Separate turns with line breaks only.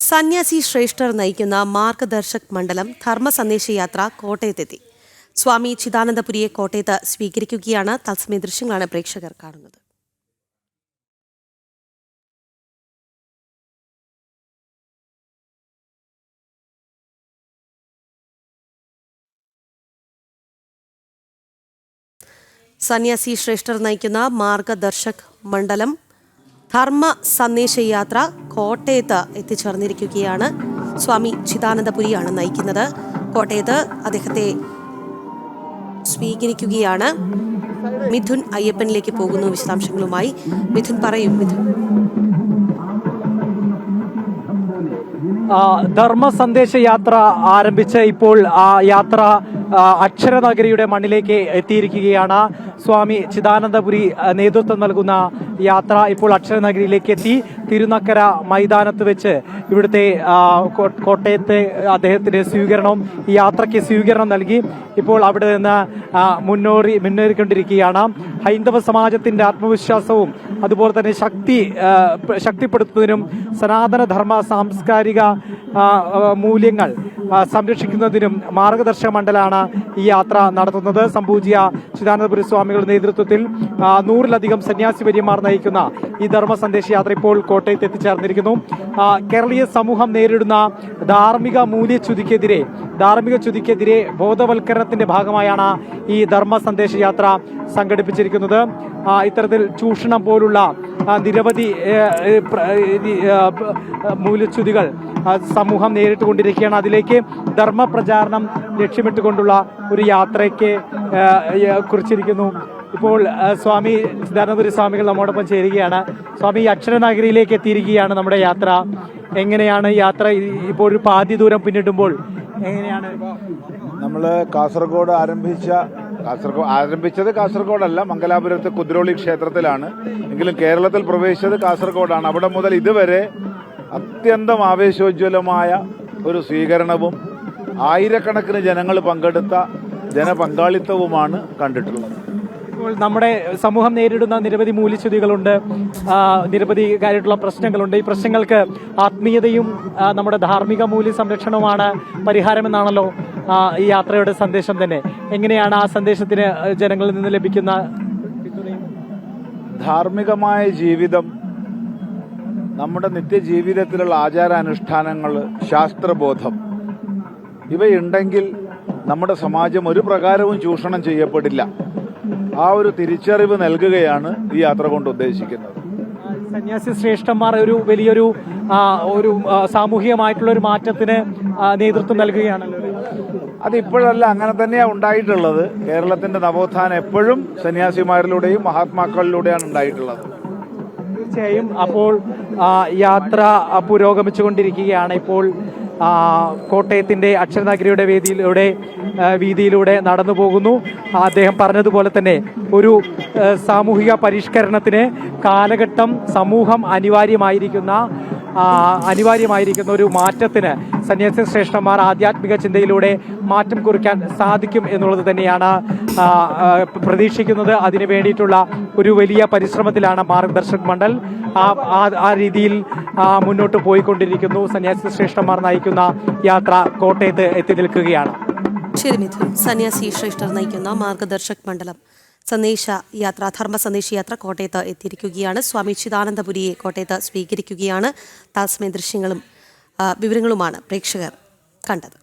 സന്യാസി ശ്രേഷ്ഠർ നയിക്കുന്ന മാർഗദർശക് മണ്ഡലം ധർമ്മ സന്ദേശയാത്ര കോട്ടയത്തെത്തി. സ്വാമി ചിദാനന്ദപുരിയെ കോട്ടയത്ത് സ്വീകരിക്കുകയാണ്. തത്സമയ ദൃശ്യങ്ങളാണ് പ്രേക്ഷകർ കാണുന്നത്. സന്യാസി ശ്രേഷ്ഠർ നയിക്കുന്ന മാർഗദർശക് മണ്ഡലം ധർമ്മ സന്ദേശയാത്ര കോട്ടയത്ത് എത്തിച്ചേർന്നിരിക്കുകയാണ്. സ്വാമി ചിദാനന്ദപുരിയാണ് നയിക്കുന്നത്. കോട്ടയത്ത് അദ്ദേഹത്തെ സ്വീകരിക്കുകയാണ്. മിഥുൻ അയ്യപ്പനിലേക്ക് പോകുന്നു. വിശദാംശങ്ങളുമായി മിഥുൻ പറയും. മിഥുൻ,
ധർമ്മ സന്ദേശ യാത്ര ആരംഭിച്ച് ഇപ്പോൾ ആ യാത്ര അക്ഷരനഗരിയുടെ മണ്ണിലേക്ക് എത്തിയിരിക്കുകയാണ്. സ്വാമി ചിദാനന്ദപുരി നേതൃത്വം നൽകുന്ന യാത്ര ഇപ്പോൾ അക്ഷരനഗരിയിലേക്ക് എത്തി. തിരുനക്കര മൈതാനത്ത് വെച്ച് ഇവിടുത്തെ കോട്ടയത്തെ അദ്ദേഹത്തിന്റെ ഈ യാത്രയ്ക്ക് സ്വീകരണം നൽകി. ഇപ്പോൾ അവിടെ നിന്ന് മുന്നേറിക്കൊണ്ടിരിക്കുകയാണ്. ഹൈന്ദവ സമാജത്തിന്റെ ആത്മവിശ്വാസവും അതുപോലെ തന്നെ ശക്തിപ്പെടുത്തുന്നതിനും സനാതനധർമ്മ സാംസ്കാരിക മൂല്യങ്ങൾ സംരക്ഷിക്കുന്നതിനും മാർഗദർശക മണ്ഡലമാണ് ഈ യാത്ര നടത്തുന്നത്. സംപൂജ്യ ചിദാനന്ദപുരി സ്വാമികളുടെ നേതൃത്വത്തിൽ 100-ലധികം സന്യാസി വര്യന്മാർ നയിക്കുന്ന ഈ ധർമ്മ സന്ദേശ യാത്ര ഇപ്പോൾ കോട്ടയത്ത് എത്തിച്ചേർന്നിരിക്കുന്നു. കേരളീയ സമൂഹം നേരിടുന്ന ധാർമ്മിക ചുതിക്കെതിരെ ബോധവൽക്കരണത്തിന്റെ ഭാഗമായാണ് ഈ ധർമ്മ സന്ദേശ യാത്ര സംഘടിപ്പിച്ചിരിക്കുന്നത്. ഇത്തരത്തിൽ ചൂഷണം പോലുള്ള നിരവധി മൂല്യച്യുതികൾ സമൂഹം നേരിട്ടുകൊണ്ടിരിക്കുകയാണ്. അതിലേക്ക് ധർമ്മ പ്രചാരണം ലക്ഷ്യമിട്ടുകൊണ്ടുള്ള ഒരു യാത്രയ്ക്ക് കുറിച്ചിരിക്കുന്നു. ഇപ്പോൾ സ്വാമി ചിദാനന്ദപുരി സ്വാമികൾ നമ്മോടൊപ്പം ചേരുകയാണ്. സ്വാമി, അക്ഷരനഗരിയിലേക്ക് എത്തിയിരിക്കുകയാണ് നമ്മുടെ യാത്ര. എങ്ങനെയാണ് യാത്ര? ഇപ്പോൾ ഒരു പാതി ദൂരം പിന്നിടുമ്പോൾ എങ്ങനെയാണ്?
നമ്മൾ ആരംഭിച്ചത് കാസർഗോഡല്ല, മംഗലാപുരത്ത് കുദ്രോളി ക്ഷേത്രത്തിലാണ്. എങ്കിലും കേരളത്തിൽ പ്രവേശിച്ചത് കാസർഗോഡാണ്. അവിടെ മുതൽ ഇതുവരെ അത്യന്തം ആവേശോജ്വലമായ ഒരു സ്വീകരണവും ആയിരക്കണക്കിന് ജനങ്ങൾ പങ്കെടുത്ത ജനപങ്കാളിത്തവുമാണ് കണ്ടിട്ടുള്ളത്.
ഇപ്പോൾ നമ്മുടെ സമൂഹം നേരിടുന്ന നിരവധി മൂല്യച്യുതികളുണ്ട്, നിരവധി കാര്യമായിട്ടുള്ള പ്രശ്നങ്ങളുണ്ട്. ഈ പ്രശ്നങ്ങൾക്ക് ആത്മീയതയും നമ്മുടെ ധാർമ്മിക മൂല്യ സംരക്ഷണവുമാണ് പരിഹാരമെന്നാണല്ലോ ഈ യാത്രയുടെ സന്ദേശം തന്നെ. എങ്ങനെയാണ് ആ സന്ദേശത്തിന് ജനങ്ങളിൽ നിന്ന് ലഭിക്കുന്ന
ധാർമ്മികമായ ജീവിതം, നമ്മുടെ നിത്യജീവിതത്തിലുള്ള ആചാരാനുഷ്ഠാനങ്ങൾ, ശാസ്ത്രബോധം ഇവയുണ്ടെങ്കിൽ നമ്മുടെ സമാജം ഒരു പ്രകാരവും ചൂഷണം ചെയ്യപ്പെടില്ല. ആ ഒരു തിരിച്ചറിവ് നൽകുകയാണ് ഈ യാത്ര കൊണ്ട് ഉദ്ദേശിക്കുന്നത്.
സന്യാസി ശ്രേഷ്ഠന്മാർ വലിയൊരു സാമൂഹികമായിട്ടുള്ള ഒരു മാറ്റത്തിന് നേതൃത്വം നൽകുകയാണല്ലോ.
അതിപ്പോഴല്ല, അങ്ങനെ തന്നെയാണ് ഉണ്ടായിട്ടുള്ളത്. കേരളത്തിന്റെ നവോത്ഥാനം എപ്പോഴും സന്യാസിമാരിലൂടെയും മഹാത്മാക്കളിലൂടെയാണ് ഉണ്ടായിട്ടുള്ളത്.
തീർച്ചയായും. അപ്പോൾ യാത്ര പുരോഗമിച്ചുകൊണ്ടിരിക്കുകയാണ്. ഇപ്പോൾ കോട്ടയത്തിന്റെ അക്ഷരനഗരിയുടെ വീതിയിലൂടെ നടന്നു പോകുന്നു. അദ്ദേഹം പറഞ്ഞതുപോലെ തന്നെ ഒരു സാമൂഹിക പരിഷ്കരണത്തിന് കാലഘട്ടം, സമൂഹം അനിവാര്യമായിരിക്കുന്ന ഒരു മാറ്റത്തിന് സന്യാസി ശ്രേഷ്ഠന്മാർ ആധ്യാത്മിക ചിന്തയിലൂടെ മാറ്റം കുറിക്കാൻ സാധിക്കും എന്നുള്ളത് തന്നെയാണ് പ്രതീക്ഷിക്കുന്നത്. അതിനു വേണ്ടിയിട്ടുള്ള ഒരു വലിയ പരിശ്രമത്തിലാണ് മാർഗദർശക് മണ്ഡൽ. ആ രീതിയിൽ മുന്നോട്ട് പോയിക്കൊണ്ടിരിക്കുന്നു. സന്യാസി ശ്രേഷ്ഠന്മാർ നയിക്കുന്ന യാത്ര കോട്ടയത്ത് എത്തി നിൽക്കുകയാണ്.
ശരി മിഥുൻ. സന്യാസി ശ്രേഷ്ഠർ നയിക്കുന്ന മാർഗദർശക് മണ്ഡലം ധർമ്മ സന്ദേശ യാത്ര കോട്ടയത്ത് എത്തിയിരിക്കുകയാണ്. സ്വാമി ചിദാനന്ദപുരിയെ കോട്ടയത്ത് സ്വീകരിക്കുകയാണ്. തത്സമയ ദൃശ്യങ്ങളും വിവരങ്ങളുമാണ് പ്രേക്ഷകർ കണ്ടത്.